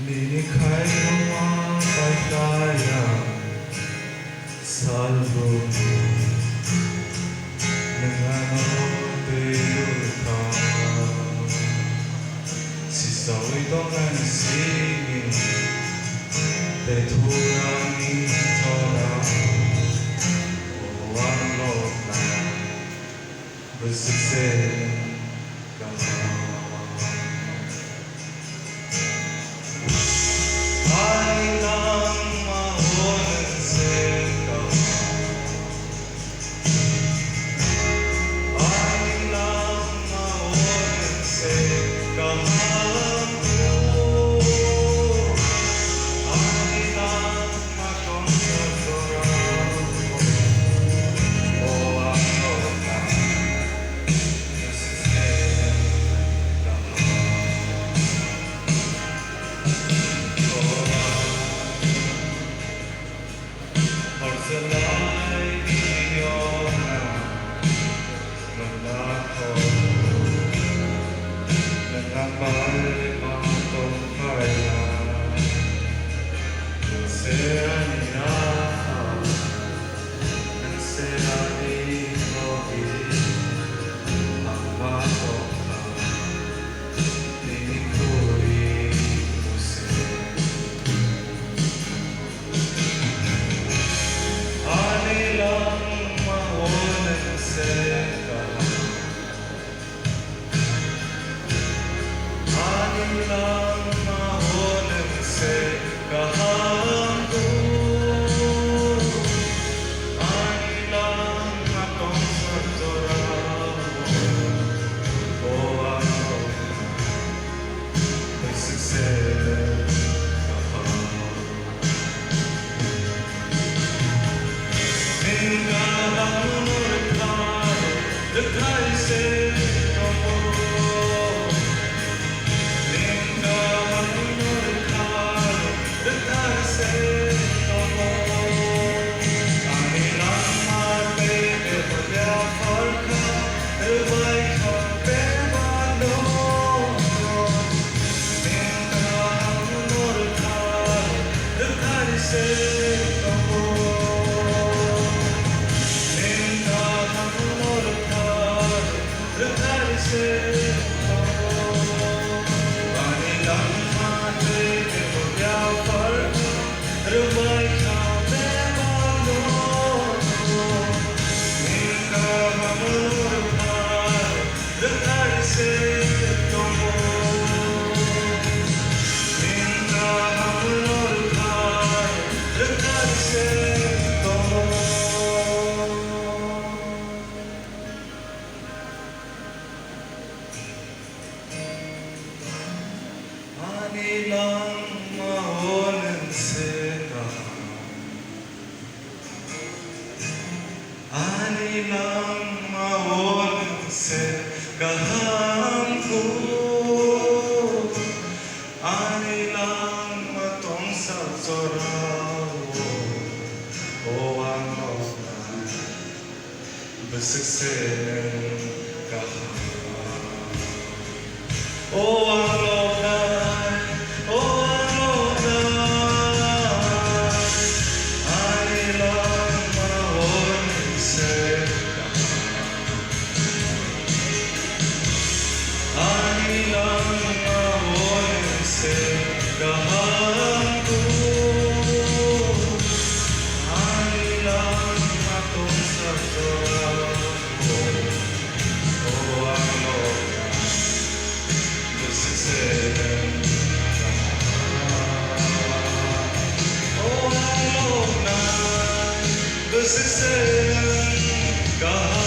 Nilikhay ng mga kaya salvo nangangarote Sisaw itong nanisingin Teturangin tora O ang loob na Basisin Anilang maon se kahamku Anilang matong sa sorawo O ang loob Basagsin kaham O ang loob O ang loob Anilang maon se kahamku Anilang matong sa sorawo O ang loob Basagsin O ang loob Basagsin kaham